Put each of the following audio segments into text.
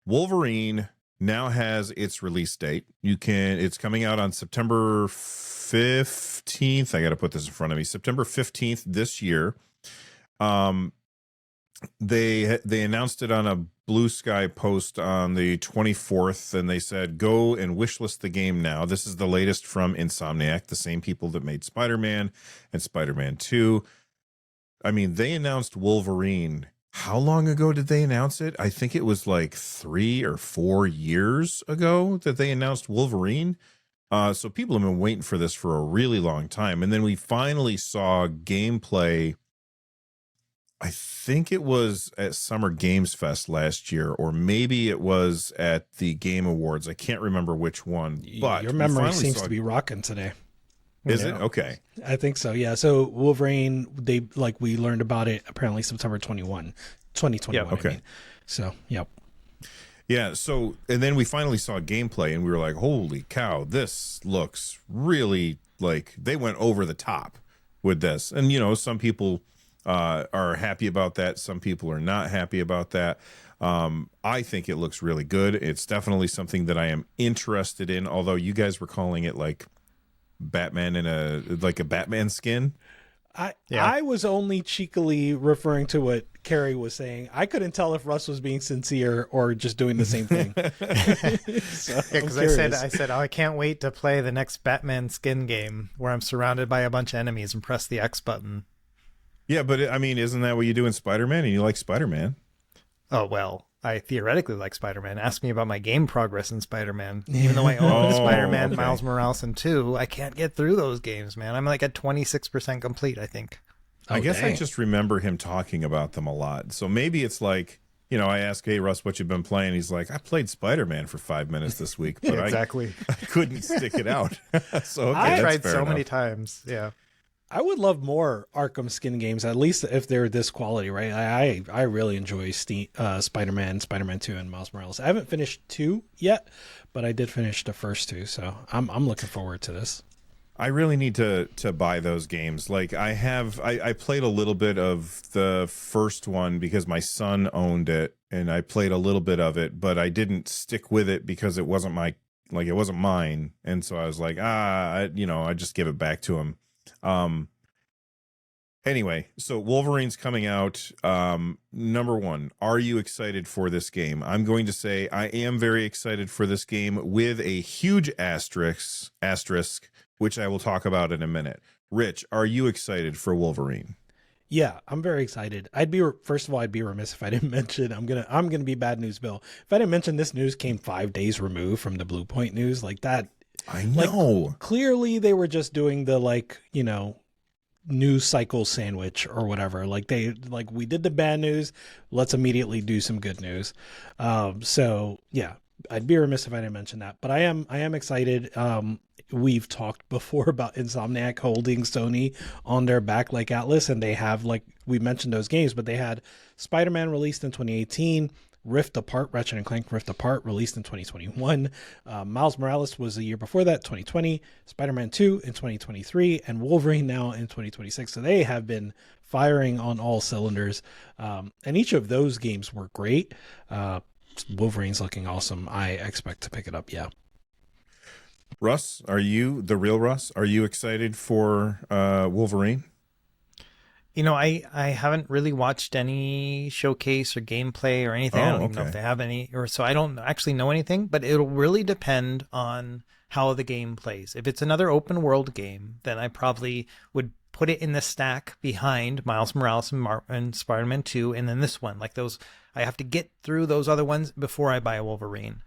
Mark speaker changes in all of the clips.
Speaker 1: Wolverine now has its release date. It's coming out on September 15th. I got to put this in front of me. September 15th this year. They announced it on a Blue Sky post on the 24th, and they said, go and wishlist the game now. This is the latest from Insomniac, the same people that made Spider-Man and Spider-Man 2. I mean, they announced Wolverine. How long ago did they announce it? I think it was like 3 or 4 years ago that they announced Wolverine. So people have been waiting for this for a really long time. And then we finally saw gameplay. I think it was at Summer Games Fest last year, or maybe it was at the Game Awards. I can't remember which one. But
Speaker 2: your memory seems to be rocking today.
Speaker 1: Is it? Okay.
Speaker 2: I think so. Yeah. So Wolverine, we learned about it apparently September 2021.
Speaker 1: Yeah, okay.
Speaker 2: I mean. So, yep.
Speaker 1: Yeah. So, and then we finally saw gameplay and we were like, holy cow, this looks really like they went over the top with this. And, some people are happy about that. Some people are not happy about that. I think it looks really good. It's definitely something that I am interested in, although you guys were calling it like Batman in a Batman skin.
Speaker 2: I was only cheekily referring to what Carrie was saying. I couldn't tell if Russ was being sincere or just doing the same thing.
Speaker 3: Because I said, oh, I can't wait to play the next Batman skin game where I'm surrounded by a bunch of enemies and press the X button.
Speaker 1: Yeah, but I mean, isn't that what you do in Spider-Man? And you like Spider-Man?
Speaker 3: Oh, well, I theoretically like Spider-Man. Ask me about my game progress in Spider-Man. Even though I own Spider-Man, okay. Miles Morales, and 2, I can't get through those games, man. I'm like at 26% complete, I think.
Speaker 1: I guess dang. I just remember him talking about them a lot. So maybe it's like, I ask, hey, Russ, what you been playing? He's like, I played Spider-Man for 5 minutes this week, but
Speaker 3: exactly.
Speaker 1: I couldn't stick it out. So okay,
Speaker 3: I tried
Speaker 1: so
Speaker 3: enough. Many times. Yeah.
Speaker 2: I would love more Arkham skin games, at least if they're this quality, right? I really enjoy Spider-Man, Spider-Man 2, and Miles Morales. I haven't finished 2 yet, but I did finish the first 2, so I'm looking forward to this.
Speaker 1: I really need to buy those games. Like I played a little bit of the first one because my son owned it, and I played a little bit of it, but I didn't stick with it because it wasn't mine, and so I was like, I just give it back to him. Anyway, so Wolverine's coming out. Number one, are you excited for this game? I'm going to say I am very excited for this game with a huge asterisk, which I will talk about in a minute. Rich, are you excited for Wolverine?
Speaker 2: Yeah, I'm very excited. First of all, I'd be remiss if I didn't mention, I'm gonna be bad news Bill. If I didn't mention this news came 5 days removed from the Blue Point news, like that.
Speaker 1: I know.
Speaker 2: Clearly they were just doing the news cycle sandwich or whatever. We did the bad news, let's immediately do some good news. So yeah, I'd be remiss if I didn't mention that. But I am excited. We've talked before about Insomniac holding Sony on their back like Atlas, and they have, we mentioned those games, but they had Spider-Man released in 2018. Ratchet & Clank Rift Apart released in 2021. Miles Morales was the year before that, 2020. Spider-Man 2 in 2023, and Wolverine now in 2026. So they have been firing on all cylinders. And each of those games were great. Wolverine's looking awesome. I expect to pick it up, yeah.
Speaker 1: Russ, are you excited for Wolverine?
Speaker 3: I haven't really watched any showcase or gameplay or anything. I don't even know if they have any, so I don't actually know anything, but it'll really depend on how the game plays. If it's another open world game, then I probably would put it in the stack behind Miles Morales and Spider-Man 2, and then this one. I have to get through those other ones before I buy a Wolverine.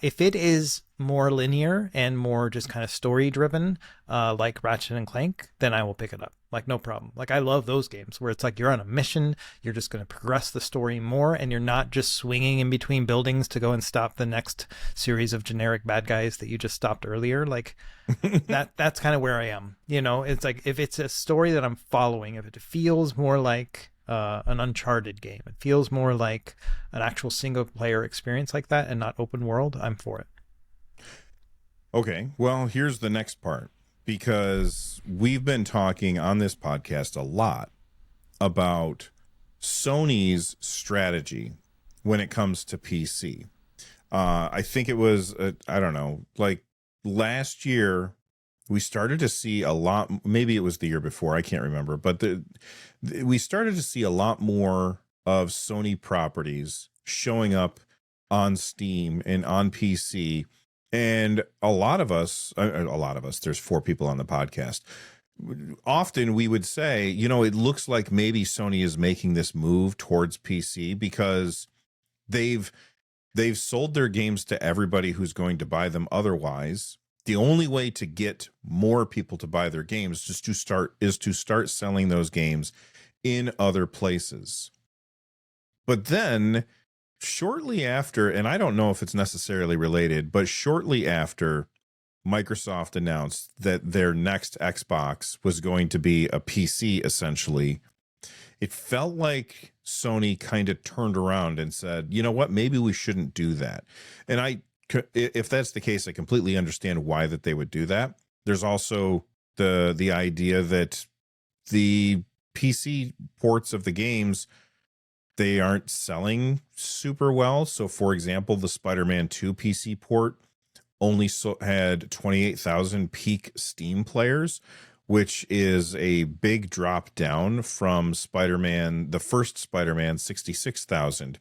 Speaker 3: If it is more linear and more just kind of story driven, like Ratchet and Clank, then I will pick it up. No problem. I love those games where it's you're on a mission, you're just going to progress the story more, and you're not just swinging in between buildings to go and stop the next series of generic bad guys that you just stopped earlier. That's kind of where I am. It's if it's a story that I'm following, if it feels more like an Uncharted game, it feels more like an actual single player experience like that and not open world, I'm for it.
Speaker 1: Okay, well, here's the next part, because we've been talking on this podcast a lot about Sony's strategy when it comes to PC. I think it was, I don't know, like last year, we started to see a lot, maybe it was the year before, I can't remember, but we started to see a lot more of Sony properties showing up on Steam and on PC. And a lot of us, there's 4 people on the podcast. Often we would say, it looks like maybe Sony is making this move towards PC because they've sold their games to everybody who's going to buy them otherwise. The only way to get more people to buy their games is to start selling those games in other places. But then shortly after, and I don't know if it's necessarily related, but shortly after Microsoft announced that their next Xbox was going to be a PC, essentially, it felt like Sony kind of turned around and said, you know what, maybe we shouldn't do that. And if that's the case, I completely understand why that they would do that. There's also the idea that the PC ports of the games, they aren't selling super well. So, for example, the Spider-Man 2 PC port only had 28,000 peak Steam players, which is a big drop down from the first Spider-Man, 66,000.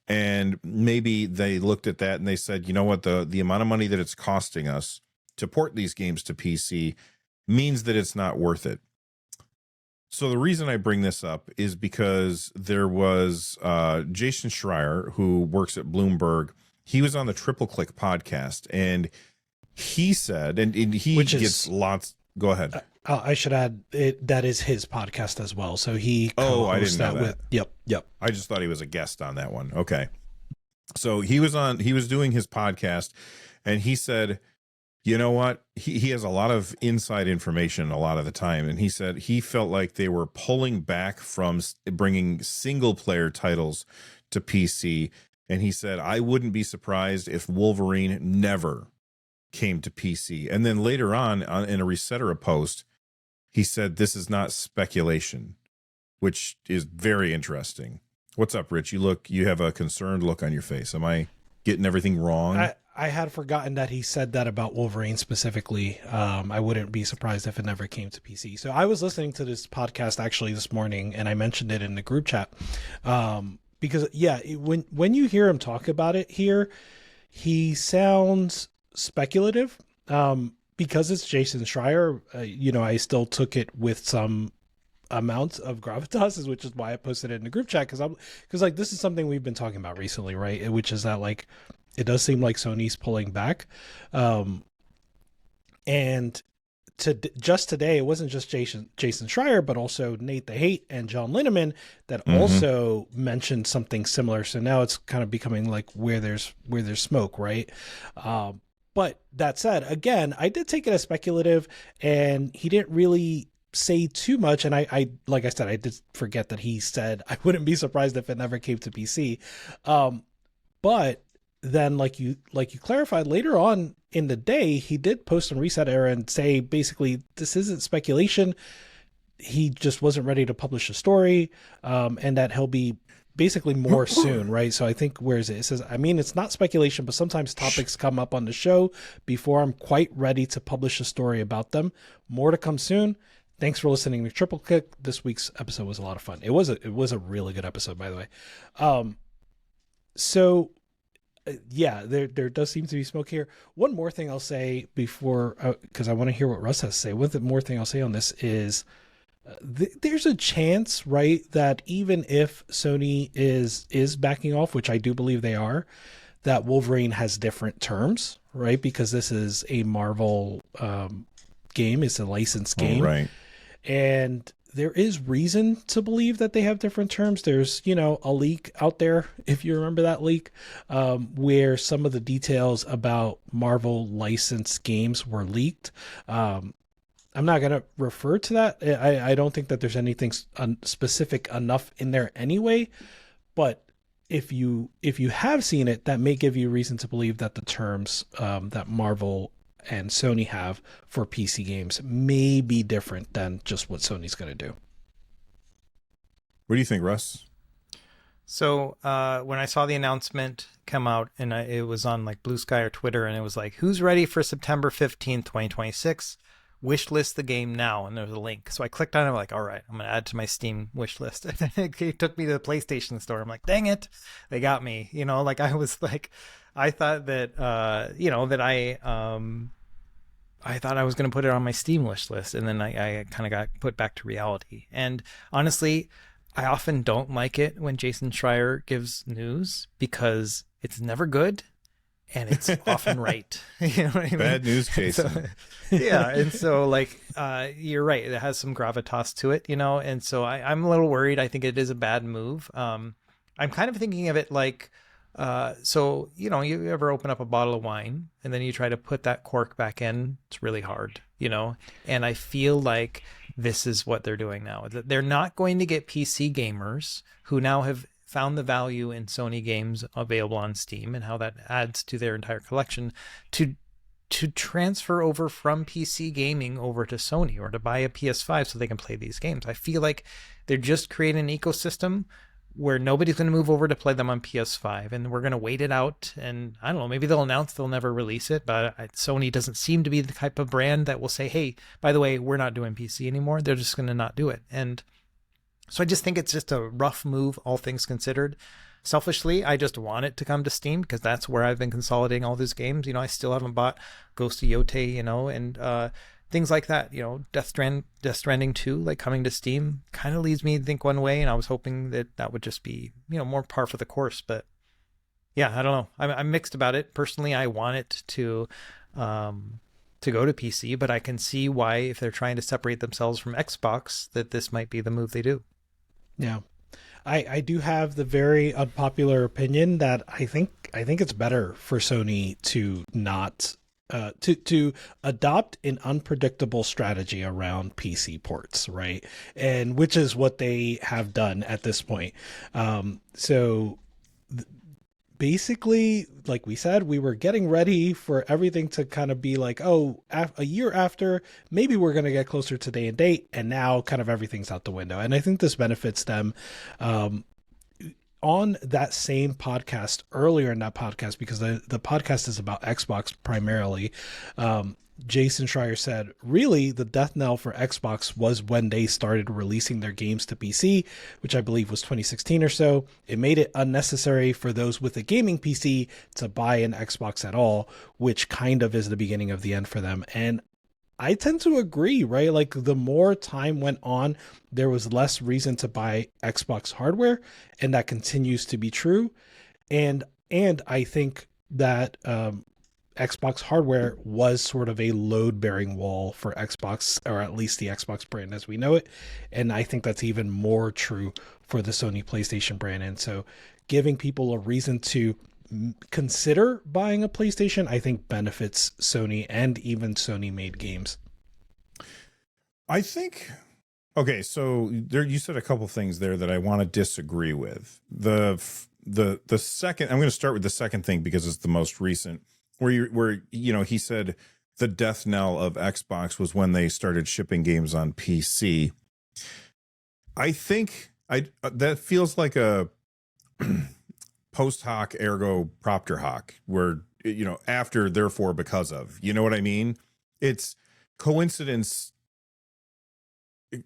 Speaker 1: And maybe they looked at that and they said, you know what, the amount of money that it's costing us to port these games to PC means that it's not worth it. So the reason I bring this up is because there was Jason Schreier, who works at Bloomberg. He was on the Triple Click podcast, and he said, and he gets lots. Go ahead.
Speaker 2: I should add that is his podcast as well. So he
Speaker 1: I didn't know that.
Speaker 2: Yep.
Speaker 1: I just thought he was a guest on that one. Okay. So he was doing his podcast, and he said, you know what? He has a lot of inside information a lot of the time. And he said he felt like they were pulling back from bringing single player titles to PC. And he said, I wouldn't be surprised if Wolverine never came to PC. And then later on in a Resetera post, he said, this is not speculation, which is very interesting. What's up, Rich? You have a concerned look on your face. Am I getting everything wrong?
Speaker 2: I had forgotten that he said that about Wolverine specifically. I wouldn't be surprised if it never came to PC. So I was listening to this podcast actually this morning, and I mentioned it in the group chat. Because when you hear him talk about it here, he sounds speculative. Because it's Jason Schreier, I still took it with some amount of gravitas, which is why I posted it in the group chat. Because this is something we've been talking about recently, right? Which is that it does seem like Sony's pulling back. And just today, it wasn't just Jason Schreier, but also Nate the Hate and John Linneman that also mentioned something similar. So now it's kind of becoming like where there's smoke, right? But that said, again, I did take it as speculative, and he didn't really say too much. And I like I said, I did forget that he said I wouldn't be surprised if it never came to PC. But then like you clarified later on in the day, he did post on Resetera and say basically this isn't speculation. He just wasn't ready to publish a story, and that he'll be basically more soon, right? So I think, where is it? It says, I mean, it's not speculation, but sometimes topics come up on the show before I'm quite ready to publish a story about them. More to come soon. Thanks for listening to Triple Click. This week's episode was a lot of fun. It was a really good episode, by the way. There does seem to be smoke here. One more thing I'll say before, because I want to hear what Russ has to say. One more thing I'll say on this is there's a chance, right, that even if Sony is backing off, which I do believe they are, that Wolverine has different terms, right? Because this is a Marvel game. It's a licensed game.
Speaker 1: Oh, right.
Speaker 2: And there is reason to believe that they have different terms. There's, a leak out there, if you remember that leak, where some of the details about Marvel licensed games were leaked. I'm not going to refer to that. I don't think that there's anything specific enough in there anyway. But if you have seen it, that may give you reason to believe that the terms that Marvel and Sony have for PC games may be different than just what Sony's going to do.
Speaker 1: What do you think, Russ?
Speaker 3: So when I saw the announcement come out, and it was on like Blue Sky or Twitter, and it was like, who's ready for September 15th, 2026? Wish list the game now. And there's a link. So I clicked on it. I'm like, all right, I'm going to add to my Steam wish list. It took me to the PlayStation store. I'm like, dang it. They got me. You know, like I was like, I thought that, you know, that I thought I was going to put it on my Steam wish list. And then I kind of got put back to reality. And honestly, I often don't like it when Jason Schreier gives news because it's never good and it's often right. You know what I mean?
Speaker 1: Bad news, Jason.
Speaker 3: So, yeah. And so like, you're right. It has some gravitas to it, you know? And so I'm a little worried. I think it is a bad move. I'm kind of thinking of it like, so, you know, you ever open up a bottle of wine and then you try to put that cork back in, it's really hard, you know? And I feel like this is what they're doing now. They're not going to get PC gamers who now have found the value in Sony games available on Steam and how that adds to their entire collection to transfer over from PC gaming over to Sony or to buy a PS5 so they can play these games. I feel like they're just creating an ecosystem where nobody's going to move over to play them on PS5 and we're going to wait it out. And I don't know, maybe they'll announce they'll never release it, but Sony doesn't seem to be the type of brand that will say, hey, by the way, we're not doing PC anymore. They're just going to not do it. And so I just think it's just a rough move, all things considered. Selfishly, I just want it to come to Steam because that's where I've been consolidating all these games. You know, I still haven't bought Ghost of Yotei, you know, and things like that. You know, Death Stranding 2, like coming to Steam, kind of leads me to think one way, and I was hoping that that would just be, you know, more par for the course. But yeah, I don't know. I'm mixed about it. Personally, I want it to go to PC, but I can see why, if they're trying to separate themselves from Xbox, that this might be the move they do.
Speaker 2: Yeah. I do have the very unpopular opinion that I think it's better for Sony to not to adopt an unpredictable strategy around PC ports, right? And which is what they have done at this point. Basically, like we said, we were getting ready for everything to kind of be like, oh, a year after, maybe we're going to get closer to day and date, and now kind of everything's out the window. And I think this benefits them. On that same podcast, earlier in that podcast, because the podcast is about Xbox primarily, Jason Schreier said, really, the death knell for Xbox was when they started releasing their games to PC, which I believe was 2016 or so. It made it unnecessary for those with a gaming PC to buy an Xbox at all, which kind of is the beginning of the end for them. And I tend to agree, right? Like the more time went on, there was less reason to buy Xbox hardware, and that continues to be true. And I think that Xbox hardware was sort of a load-bearing wall for Xbox, or at least the Xbox brand as we know it. And I think that's even more true for the Sony PlayStation brand. And so giving people a reason to consider buying a PlayStation, I think benefits Sony and even Sony-made games.
Speaker 1: I think, okay, so there you said a couple things there that I want to disagree with. The second, I'm going to start with the second thing because it's the most recent. Where he said the death knell of Xbox was when they started shipping games on PC. I think that feels like a post hoc ergo propter hoc, where after, therefore, because of. You know what I mean? It's coincidence.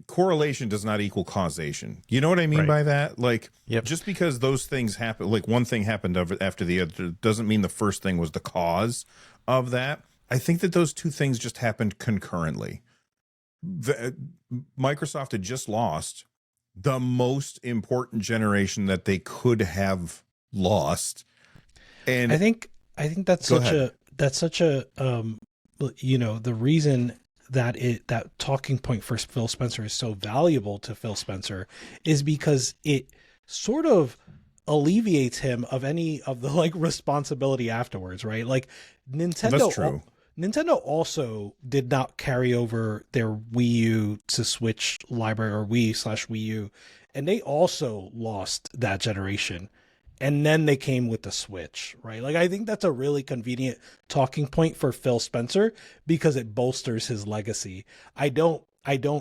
Speaker 1: Correlation does not equal causation. You know what I mean by that? Like, just because those things happen, like one thing happened after the other, doesn't mean the first thing was the cause of that. I think that those two things just happened concurrently. Microsoft had just lost the most important generation that they could have lost, and I think that's such a the reason that talking point for Phil Spencer is so valuable to Phil Spencer is because it sort of alleviates him of any of the responsibility afterwards, right? Like Nintendo, that's true.
Speaker 2: Nintendo also did not carry over their Wii U to Switch library, or Wii/Wii U, and they also lost that generation. And then they came with the Switch, right? Like, I think that's a really convenient talking point for Phil Spencer because it bolsters his legacy. I don't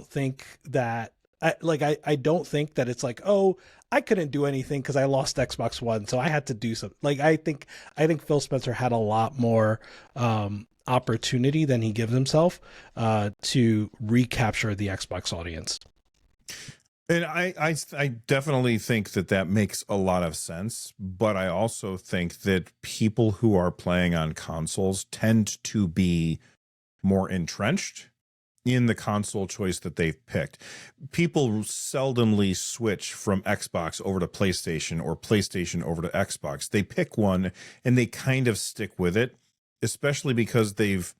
Speaker 2: think that I don't think that it's like, oh, I couldn't do anything because I lost Xbox One, so I had to do something. Like I think Phil Spencer had a lot more opportunity than he gives himself to recapture the Xbox audience.
Speaker 1: And I definitely think that makes a lot of sense, but I also think that people who are playing on consoles tend to be more entrenched in the console choice that they've picked. People seldomly switch from Xbox over to PlayStation or PlayStation over to Xbox. They pick one and they kind of stick with it, especially because they've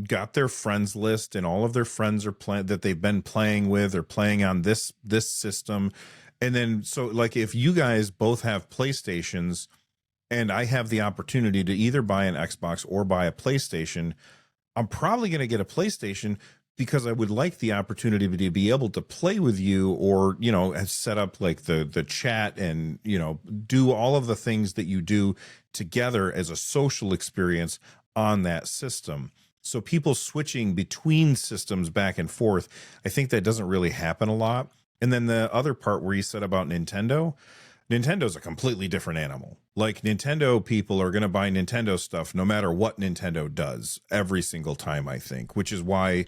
Speaker 1: got their friends list and all of their friends are playing that they've been playing with or playing on this system. And then, so like if you guys both have PlayStations and I have the opportunity to either buy an Xbox or buy a PlayStation, I'm probably going to get a PlayStation because I would like the opportunity to be able to play with you, or, you know, set up like the chat and, you know, do all of the things that you do together as a social experience on that system. So people switching between systems back and forth, I think that doesn't really happen a lot. And then the other part where you said about Nintendo's a completely different animal. Like Nintendo people are going to buy Nintendo stuff no matter what Nintendo does every single time, I think, which is why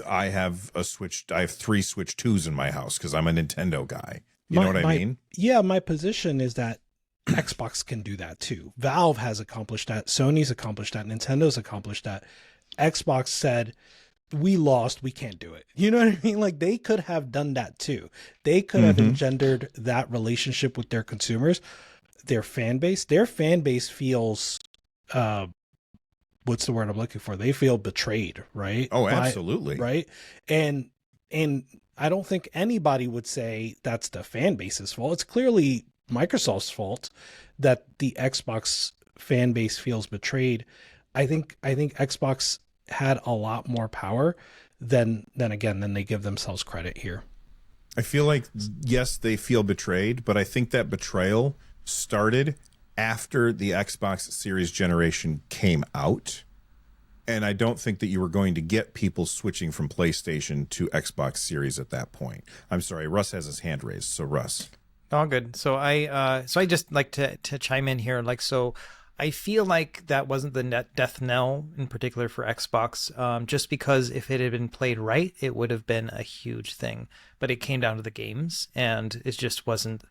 Speaker 1: I have I have 3 Switch 2s in my house because I'm a Nintendo guy. You know what I mean?
Speaker 2: Yeah, my position is that Xbox can do that too. Valve has accomplished that. Sony's accomplished that. Nintendo's accomplished that. Xbox said, we lost, we can't do it. You know what I mean? Like they could have done that too. They could have engendered that relationship with their consumers, their fan base. Their fan base feels, what's the word I'm looking for? They feel betrayed, right?
Speaker 1: Oh, absolutely.
Speaker 2: Right. And I don't think anybody would say that's the fan base's fault. It's clearly Microsoft's fault that the Xbox fan base feels betrayed. I think Xbox had a lot more power than they give themselves credit here.
Speaker 1: I feel like, yes, they feel betrayed, but I think that betrayal started after the Xbox Series generation came out. And I don't think that you were going to get people switching from PlayStation to Xbox Series at that point. I'm sorry, Russ has his hand raised. So Russ.
Speaker 3: All good. So I just like to chime in here. Like, so I feel like that wasn't the death knell in particular for Xbox, just because if it had been played right, it would have been a huge thing. But it came down to the games, and it just wasn't.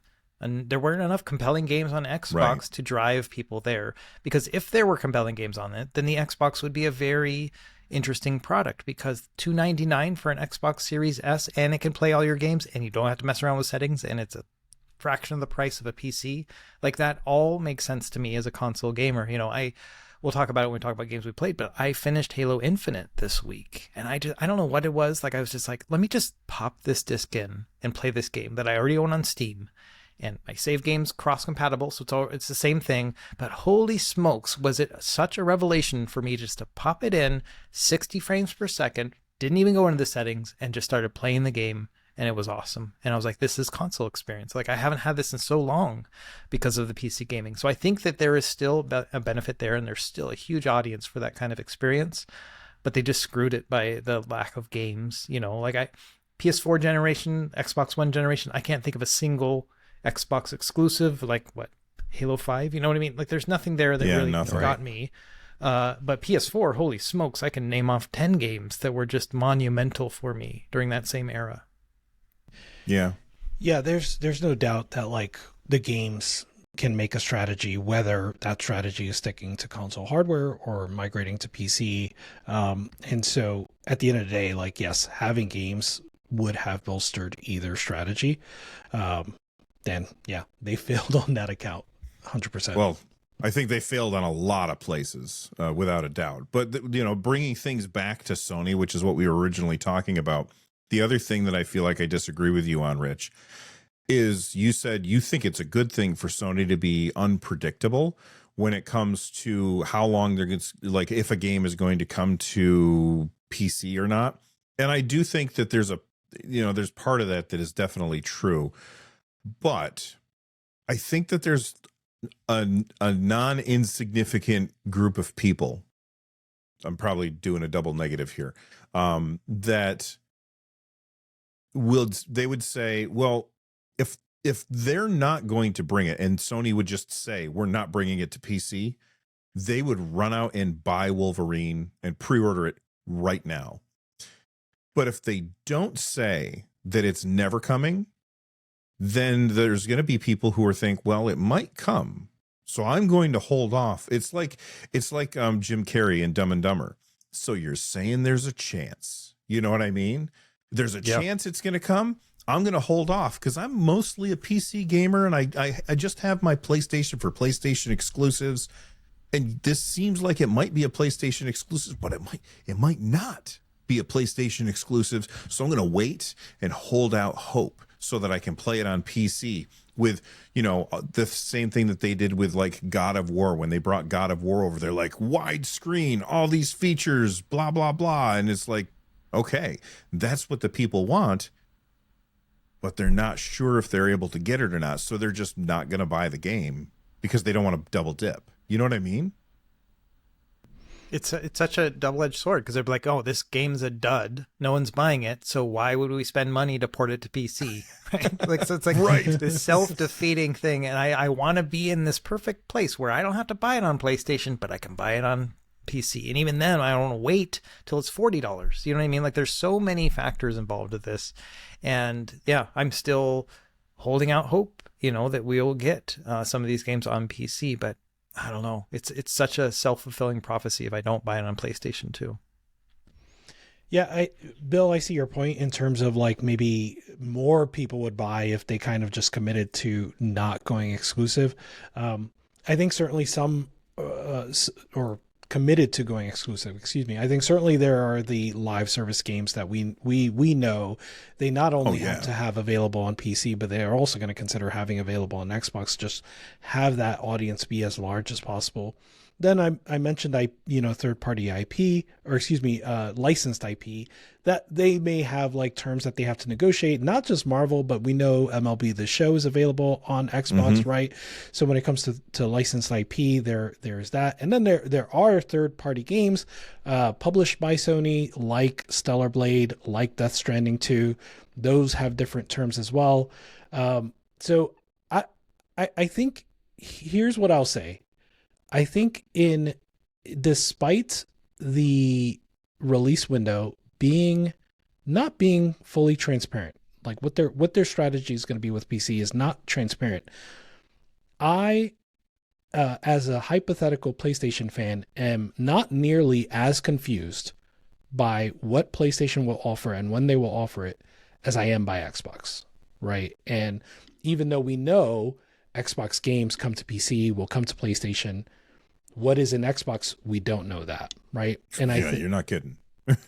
Speaker 3: And there weren't enough compelling games on Xbox to drive people there. Because if there were compelling games on it, then the Xbox would be a very interesting product, because $299 for an Xbox Series S, and it can play all your games, and you don't have to mess around with settings, and it's a fraction of the price of a PC. Like, that all makes sense to me as a console gamer. You know, we'll talk about it when we talk about games we played, but I finished Halo Infinite this week, and I don't know what it was. Like, I was just like, let me just pop this disc in and play this game that I already own on Steam. And my save game's cross-compatible, so it's the same thing. But holy smokes, was it such a revelation for me just to pop it in, 60 frames per second, didn't even go into the settings, and just started playing the game. And it was awesome. And I was like, this is console experience. Like, I haven't had this in so long because of the PC gaming. So I think that there is still a benefit there, and there's still a huge audience for that kind of experience. But they just screwed it by the lack of games. You know, like PS4 generation, Xbox One generation, I can't think of a single Xbox exclusive, like what, Halo 5? You know what I mean? Like, there's nothing there that really got me. But PS4, holy smokes, I can name off 10 games that were just monumental for me during that same era.
Speaker 2: Yeah, there's no doubt that like the games can make a strategy, whether that strategy is sticking to console hardware or migrating to PC. And so at the end of the day, like, yes, having games would have bolstered either strategy. Then yeah, they failed on that account 100%.
Speaker 1: Well, I think they failed on a lot of places, without a doubt. But, you know, bringing things back to Sony, which is what we were originally talking about, the other thing that I feel like I disagree with you on, Rich, is you said you think it's a good thing for Sony to be unpredictable when it comes to how long they're going to, like, if a game is going to come to PC or not. And I do think that there's part of that is definitely true. But I think that there's a non-insignificant group of people, I'm probably doing a double negative here, that they would say, well, if if they're not going to bring it and Sony would just say, we're not bringing it to PC, they would run out and buy Wolverine and pre-order it right now. But if they don't say that it's never coming, then there's going to be people who are think, well, it might come, so I'm going to hold off. It's like Jim Carrey in Dumb and Dumber. So you're saying there's a chance, you know what I mean? There's a chance it's going to come. I'm going to hold off because I'm mostly a PC gamer, and I just have my PlayStation for PlayStation exclusives. And this seems like it might be a PlayStation exclusive, but it might not be a PlayStation exclusive. So I'm going to wait and hold out hope so that I can play it on PC with, you know, the same thing that they did with like God of War. When they brought God of War over, they're like widescreen, all these features, blah, blah, blah. And it's like, okay, that's what the people want, but they're not sure if they're able to get it or not. So they're just not going to buy the game because they don't want to double dip. You know what I mean?
Speaker 3: It's such a double-edged sword, because they're like, oh, this game's a dud. No one's buying it. So why would we spend money to port it to PC? Right? Like, so it's like this self-defeating thing. And I want to be in this perfect place where I don't have to buy it on PlayStation, but I can buy it on PC. And even then, I don't want to wait till it's $40. You know what I mean? Like, there's so many factors involved with this. And yeah, I'm still holding out hope, you know, that we'll get some of these games on PC, but I don't know. It's such a self-fulfilling prophecy if I don't buy it on PlayStation 2.
Speaker 2: Yeah, Bill, I see your point in terms of like maybe more people would buy if they kind of just committed to not going exclusive. I think certainly some or committed to going exclusive, excuse me. I think certainly there are the live service games that we know they not only have to have available on PC, but they are also going to consider having available on Xbox, just have that audience be as large as possible. Then I mentioned third-party IP, or excuse me, licensed IP, that they may have like terms that they have to negotiate, not just Marvel, but we know MLB The Show is available on Xbox, right? So when it comes to licensed IP, there's that. And then there are third-party games published by Sony, like Stellar Blade, like Death Stranding 2. Those have different terms as well. So I think here's what I'll say. I think despite the release window not being fully transparent, like what their strategy is going to be with PC is not transparent. I, as a hypothetical PlayStation fan, am not nearly as confused by what PlayStation will offer and when they will offer it as I am by Xbox, right? And even though we know Xbox games come to PC, will come to PlayStation, what is in Xbox, we don't know that, right? And
Speaker 1: you're not kidding.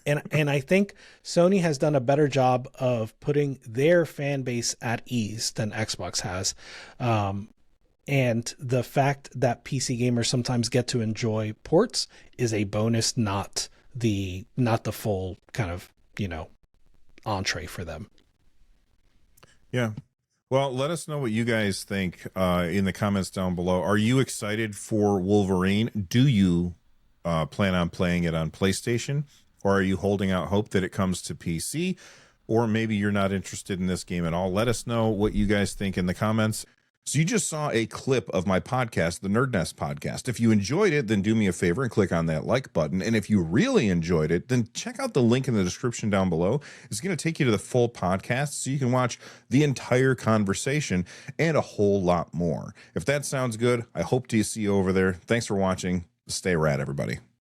Speaker 2: and I think Sony has done a better job of putting their fan base at ease than Xbox has. And the fact that PC gamers sometimes get to enjoy ports is a bonus, not the full kind of, entree for them.
Speaker 1: Yeah. Well, let us know what you guys think in the comments down below. Are you excited for Wolverine? Do you plan on playing it on PlayStation? Or are you holding out hope that it comes to PC? Or maybe you're not interested in this game at all. Let us know what you guys think in the comments. So you just saw a clip of my podcast, the Nerd Nest podcast. If you enjoyed it, then do me a favor and click on that like button. And if you really enjoyed it, then check out the link in the description down below. It's going to take you to the full podcast so you can watch the entire conversation and a whole lot more. If that sounds good, I hope to see you over there. Thanks for watching. Stay rad, everybody.